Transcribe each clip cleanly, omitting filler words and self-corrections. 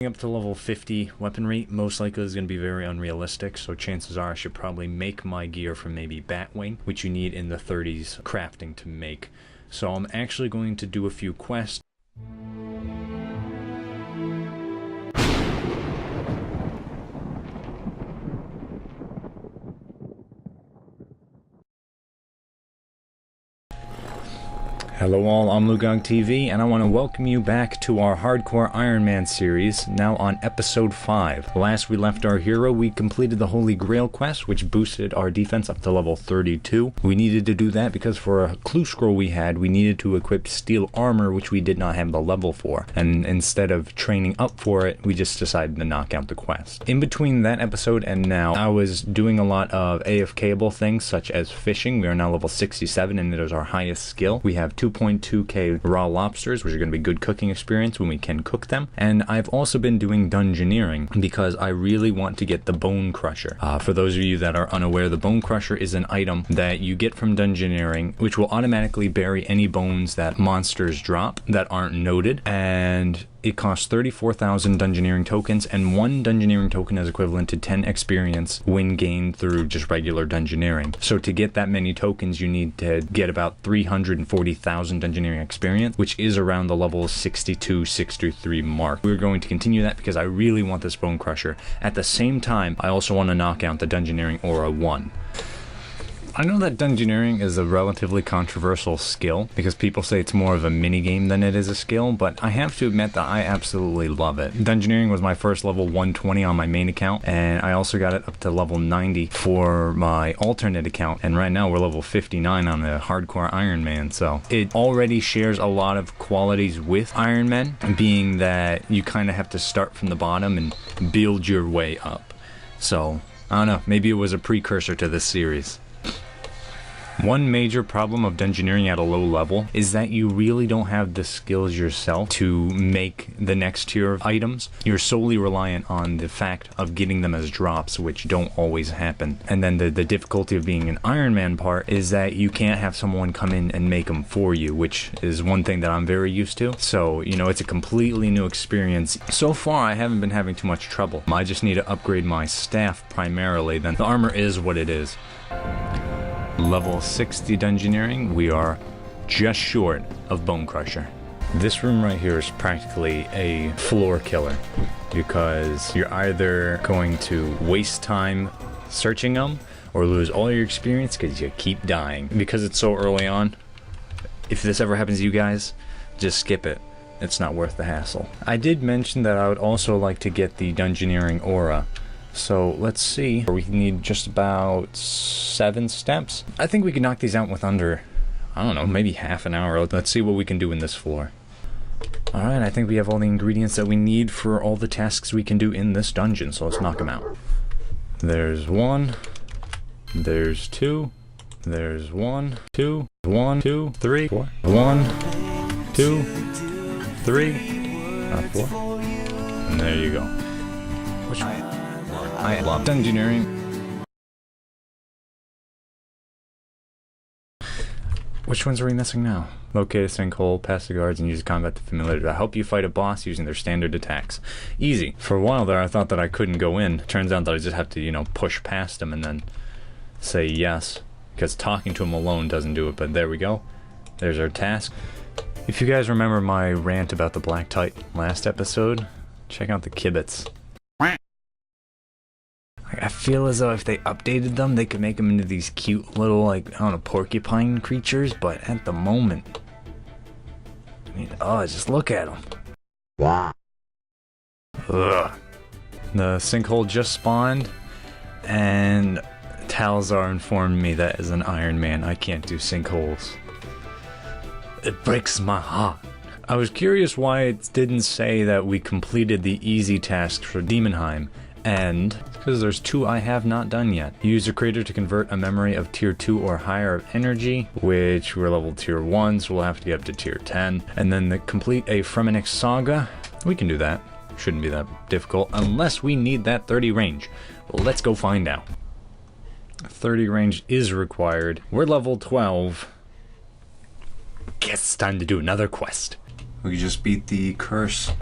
Up to level 50 weaponry most likely is going to be very unrealistic, so chances are I should probably make my gear from maybe Batwing, which you need in the 30s crafting to make. So I'm actually going to do a few quests. Hello all, I'm Lugog TV, and I want to welcome you back to our Hardcore Ironman series, now on episode 5. Last we left our hero, we completed the Holy Grail quest, which boosted our defense up to level 32. We needed to do that because for a clue scroll we had, we needed to equip steel armor, which we did not have the level for. And instead of training up for it, we just decided to knock out the quest. In between that episode and now, I was doing a lot of AFK-able things, such as fishing. We are now level 67, and it is our highest skill. We have 2.2k raw lobsters, which are going to be good cooking experience when we can cook them. And I've also been doing dungeoneering because I really want to get the Bone Crusher. For those of you that are unaware, the Bone Crusher is an item that you get from dungeoneering, which will automatically bury any bones that monsters drop that aren't noted, and it costs 34,000 dungeoneering tokens, and one dungeoneering token is equivalent to 10 experience when gained through just regular dungeoneering. So to get that many tokens, you need to get about 340,000 dungeoneering experience, which is around the level 62-63 mark. We're going to continue that because I really want this Bone Crusher. At the same time, I also want to knock out the Dungeoneering Aura 1. I know that dungeoneering is a relatively controversial skill because people say it's more of a mini-game than it is a skill, but I have to admit that I absolutely love it. Dungeoneering was my first level 120 on my main account, and I also got it up to level 90 for my alternate account, and right now we're level 59 on the Hardcore Ironman, so it already shares a lot of qualities with Ironman, being that you kind of have to start from the bottom and build your way up. So, I don't know, maybe it was a precursor to this series. One major problem of dungeoneering at a low level is that you really don't have the skills yourself to make the next tier of items. You're solely reliant on the fact of getting them as drops, which don't always happen. And then the difficulty of being an Ironman part is that you can't have someone come in and make them for you, which is one thing that I'm very used to. So, you know, it's a completely new experience. So far, I haven't been having too much trouble. I just need to upgrade my staff primarily, then the armor is what it is. Level 60 dungeoneering, we are just short of Bone Crusher. This room right here is practically a floor killer because you're either going to waste time searching them or lose all your experience because you keep dying. Because it's so early on, if this ever happens to you guys, just skip it. It's not worth the hassle. I did mention that I would also like to get the Dungeoneering Aura. So let's see, we need just about 7 steps. I think we can knock these out with under, I don't know, maybe half an hour. Let's see what we can do in this floor. Alright, I think we have all the ingredients that we need for all the tasks we can do in this dungeon, so let's knock them out. There's 1, there's 2, there's 1, 2, 1, 2, 3, 4, 1, 2, 3, 4, and there you go. Which one? I love dungeoneering. Which ones are we missing now? Locate a sinkhole, pass the guards, and use combat to familiar to help you fight a boss using their standard attacks. Easy. For a while there, I thought that I couldn't go in. Turns out that I just have to, you know, push past him and then say yes. Because talking to him alone doesn't do it, but there we go. There's our task. If you guys remember my rant about the Black Titan last episode, check out the kibitz. I feel as though if they updated them, they could make them into these cute little, like, I don't know, porcupine creatures, but at the moment, I mean, oh, just look at them. Wow. Ugh. The sinkhole just spawned, and Talzar informed me that as an Iron Man, I can't do sinkholes. It breaks my heart. I was curious why it didn't say that we completed the easy tasks for Demonheim, and because there's 2 I have not done yet. Use your creator to convert a memory of tier 2 or higher of energy, which we're level tier 1, so we'll have to get up to tier 10. And then complete a Fremenix Saga. We can do that. Shouldn't be that difficult, unless we need that 30 range. Well, let's go find out. 30 range is required. We're level 12. Guess it's time to do another quest. We just beat the curse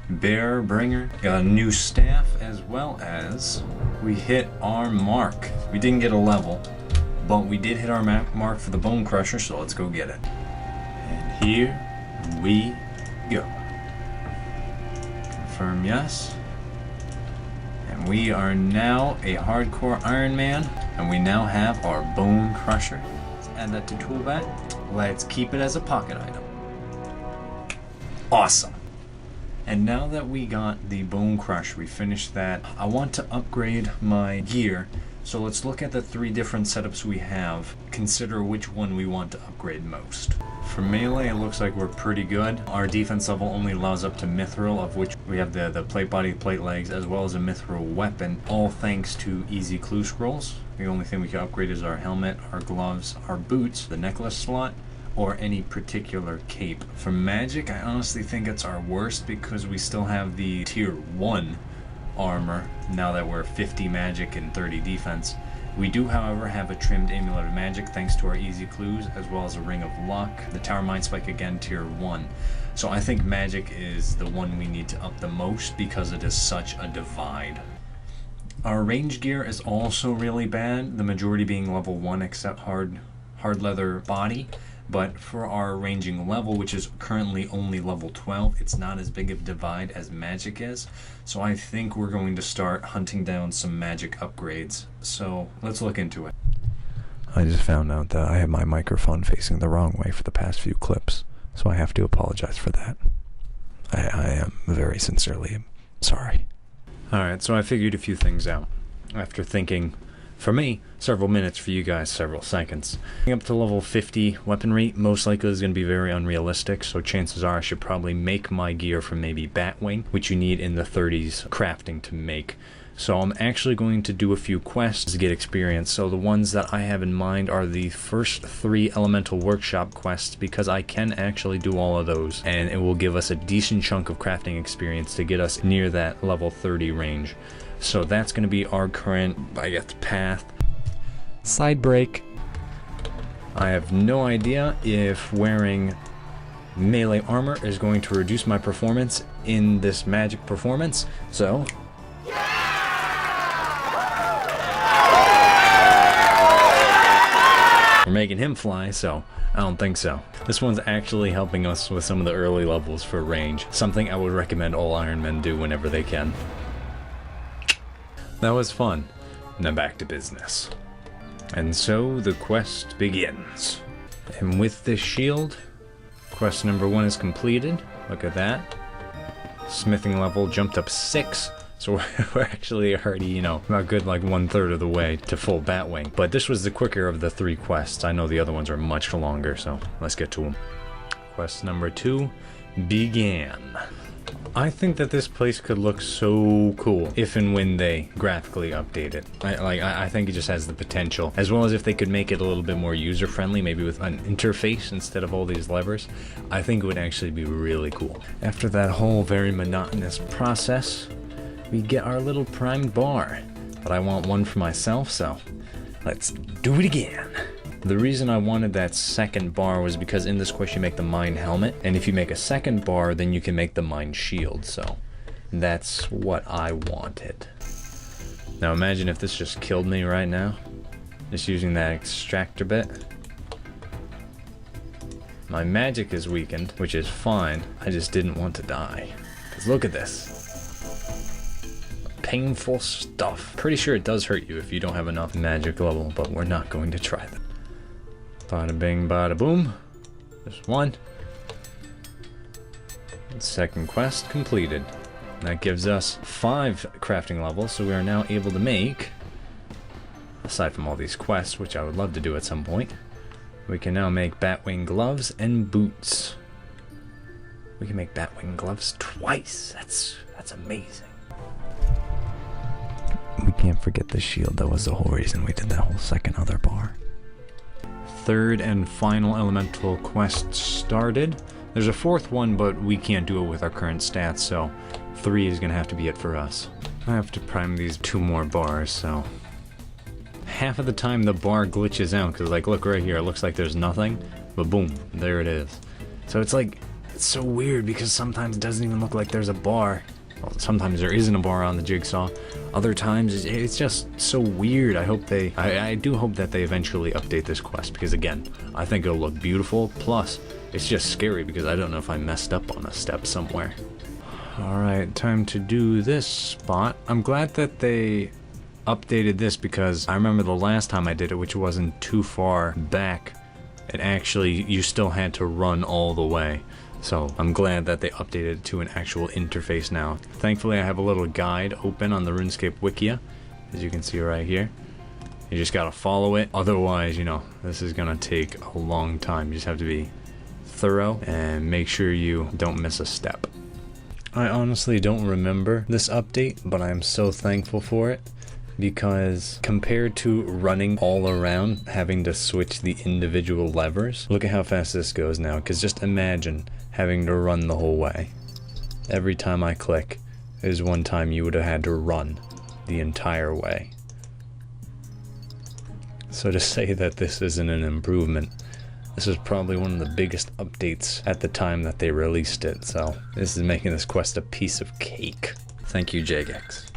Bear Bringer. Got a new staff, as well as we hit our mark. We didn't get a level, but we did hit our mark for the Bone Crusher, so let's go get it. And here we go. Confirm yes. And we are now a hardcore Ironman, and we now have our Bone Crusher. Let's add that to toolbat. Let's keep it as a pocket item. Awesome. And now that we got the Bone Crusher, we finished that, I want to upgrade my gear. So let's look at the 3 different setups we have, consider which one we want to upgrade most. For melee, it looks like we're pretty good. Our defense level only allows up to mithril, of which we have the plate body, plate legs, as well as a mithril weapon, all thanks to easy clue scrolls. The only thing we can upgrade is our helmet, our gloves, our boots, the necklace slot, or any particular cape. For magic, I honestly think it's our worst because we still have the tier 1 armor now that we're 50 magic and 30 defense. We do, however, have a trimmed amulet of magic thanks to our easy clues, as well as a ring of luck. The tower mind spike, again, tier 1. So I think magic is the one we need to up the most because it is such a divide. Our range gear is also really bad, the majority being level 1 except hard leather body. But for our ranging level, which is currently only level 12, it's not as big of a divide as magic is. So I think we're going to start hunting down some magic upgrades. So let's look into it. I just found out that I have my microphone facing the wrong way for the past few clips, so I have to apologize for that. I am very sincerely sorry. Alright, so I figured a few things out. After thinking, for me, several minutes, for you guys, several seconds. Up to level 50 weaponry most likely is going to be very unrealistic, so chances are I should probably make my gear from maybe Batwing, which you need in the 30s crafting to make. So I'm actually going to do a few quests to get experience. So the ones that I have in mind are the first 3 Elemental Workshop quests, because I can actually do all of those, and it will give us a decent chunk of crafting experience to get us near that level 30 range. So that's going to be our current, I guess, path. Side break. I have no idea if wearing melee armor is going to reduce my performance in this magic performance, so... We're making him fly, so I don't think so. This one's actually helping us with some of the early levels for range, something I would recommend all Ironmen do whenever they can. That was fun. Now back to business. And so the quest begins. And with this shield, quest number 1 is completed. Look at that. Smithing level jumped up 6. So we're actually already, you know, about good like 1/3 of the way to full Batwing. But this was the quicker of the 3 quests. I know the other ones are much longer, so let's get to them. Quest number 2 began. I think that this place could look so cool if and when they graphically update it. I think it just has the potential, as well as if they could make it a little bit more user-friendly, maybe with an interface instead of all these levers. I think it would actually be really cool. After that whole very monotonous process, we get our little primed bar. But I want one for myself, so let's do it again. The reason I wanted that second bar was because in this quest you make the mine helmet, and if you make a second bar, then you can make the mine shield, so that's what I wanted. Now imagine if this just killed me right now, just using that extractor bit. My magic is weakened, which is fine, I just didn't want to die. Because look at this. Painful stuff. Pretty sure it does hurt you if you don't have enough magic level, but we're not going to try that. Bada bing, bada boom. Just one. Second quest completed. That gives us 5 crafting levels, so we are now able to make, aside from all these quests, which I would love to do at some point, we can now make Batwing gloves and boots. We can make Batwing gloves twice. That's amazing. We can't forget the shield. That was the whole reason we did that whole second other bar. Third and final elemental quest started. There's a 4th one, but we can't do it with our current stats, so 3 is gonna have to be it for us. I have to prime these 2 more bars, so half of the time the bar glitches out, because like look right here, it looks like there's nothing, but boom, there it is. So it's like It's so weird because sometimes it doesn't even look like there's a bar. Well, sometimes there isn't a bar on the jigsaw. Other times it's just so weird. I do hope that they eventually update this quest, because again, I think it'll look beautiful. Plus, it's just scary because I don't know if I messed up on a step somewhere. Alright, time to do this spot. I'm glad that they updated this, because I remember the last time I did it, which wasn't too far back, it actually, you still had to run all the way. So I'm glad that they updated it to an actual interface now. Thankfully, I have a little guide open on the Runescape Wikia, as you can see right here. You just gotta follow it. Otherwise, you know, this is gonna take a long time. You just have to be thorough and make sure you don't miss a step. I honestly don't remember this update, but I'm so thankful for it, because compared to running all around, having to switch the individual levers, look at how fast this goes now, because just imagine having to run the whole way. Every time I click is one time you would have had to run the entire way. So to say that this isn't an improvement, this is probably one of the biggest updates at the time that they released it, so this is making this quest a piece of cake. Thank you, Jagex.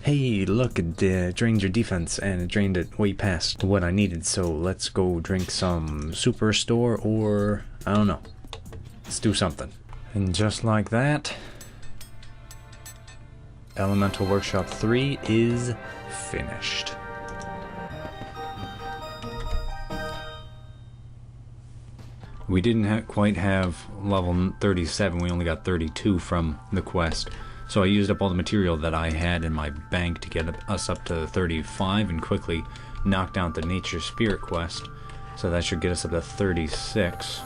Hey, look, it drained your defense, and it drained it way past what I needed, so let's go drink some Superstore, or I don't know. Let's do something. And just like that, Elemental Workshop 3 is finished. We didn't quite have level 37, we only got 32 from the quest. So I used up all the material that I had in my bank to get us up to 35 and quickly knocked out the Nature Spirit quest. So that should get us up to 36.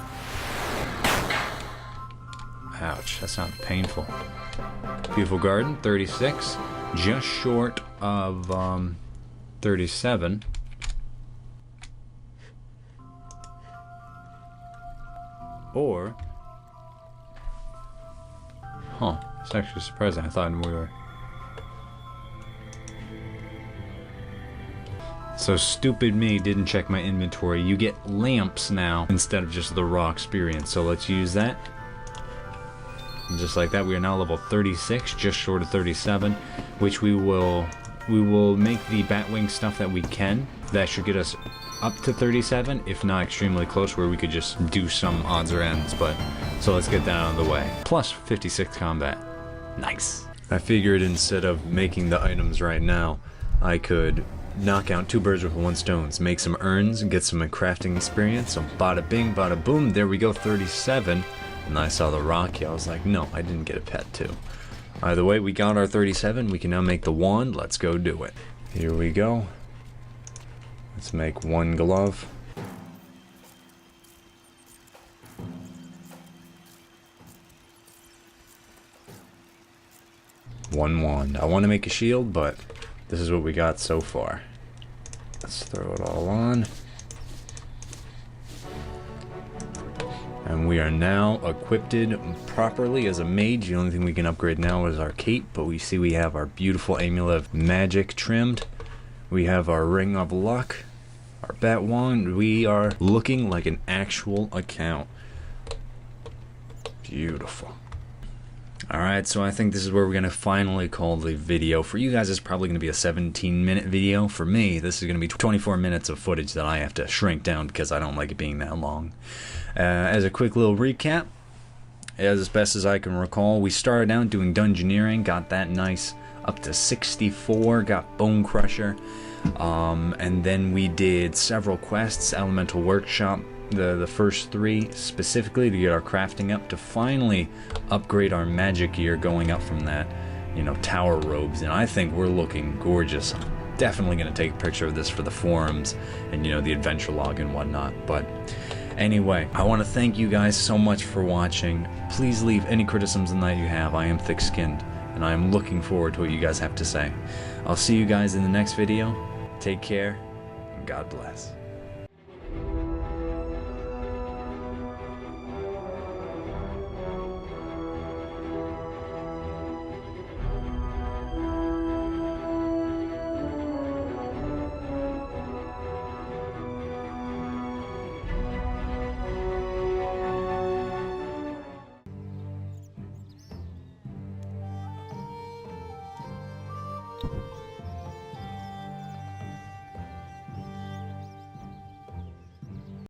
Ouch, that sounded painful. Beautiful Garden, 36. Just short of 37. Or... Huh. It's actually surprising. I thought we were... So stupid me didn't check my inventory. You get lamps now instead of just the raw experience. So let's use that. And just like that, we are now level 36, just short of 37, which we will make the Batwing stuff that we can. That should get us up to 37, if not extremely close, where we could just do some odds or ends. But so let's get that out of the way. Plus 56 combat. Nice. I figured instead of making the items right now, I could knock out two birds with one stone, make some urns and get some crafting experience. So bada bing, bada boom, there we go, 37. And I saw the Rocky, I was like, no, I didn't get a pet too. Either way, we got our 37, we can now make the wand, let's go do it. Here we go. Let's make one glove. One wand. I want to make a shield, but this is what we got so far. Let's throw it all on. And we are now equipped properly as a mage. The only thing we can upgrade now is our cape, but we see we have our beautiful amulet of magic trimmed. We have our ring of luck, our bat wand. We are looking like an actual account. Beautiful. Alright, so I think this is where we're going to finally call the video. For you guys, it's probably going to be a 17-minute video. For me, this is going to be 24 minutes of footage that I have to shrink down because I don't like it being that long. As a quick little recap, as best as I can recall, we started out doing dungeoneering, got that nice up to 64, got Bone Crusher, and then we did several quests, Elemental Workshop, the first 3 specifically to get our crafting up, to finally upgrade our magic gear going up from that, you know, tower robes. And I think we're looking gorgeous. I'm definitely going to take a picture of this for the forums and, you know, the adventure log and whatnot. But anyway, I want to thank you guys so much for watching. Please leave any criticisms that you have. I am thick-skinned and I am looking forward to what you guys have to say. I'll see you guys in the next video. Take care and God bless.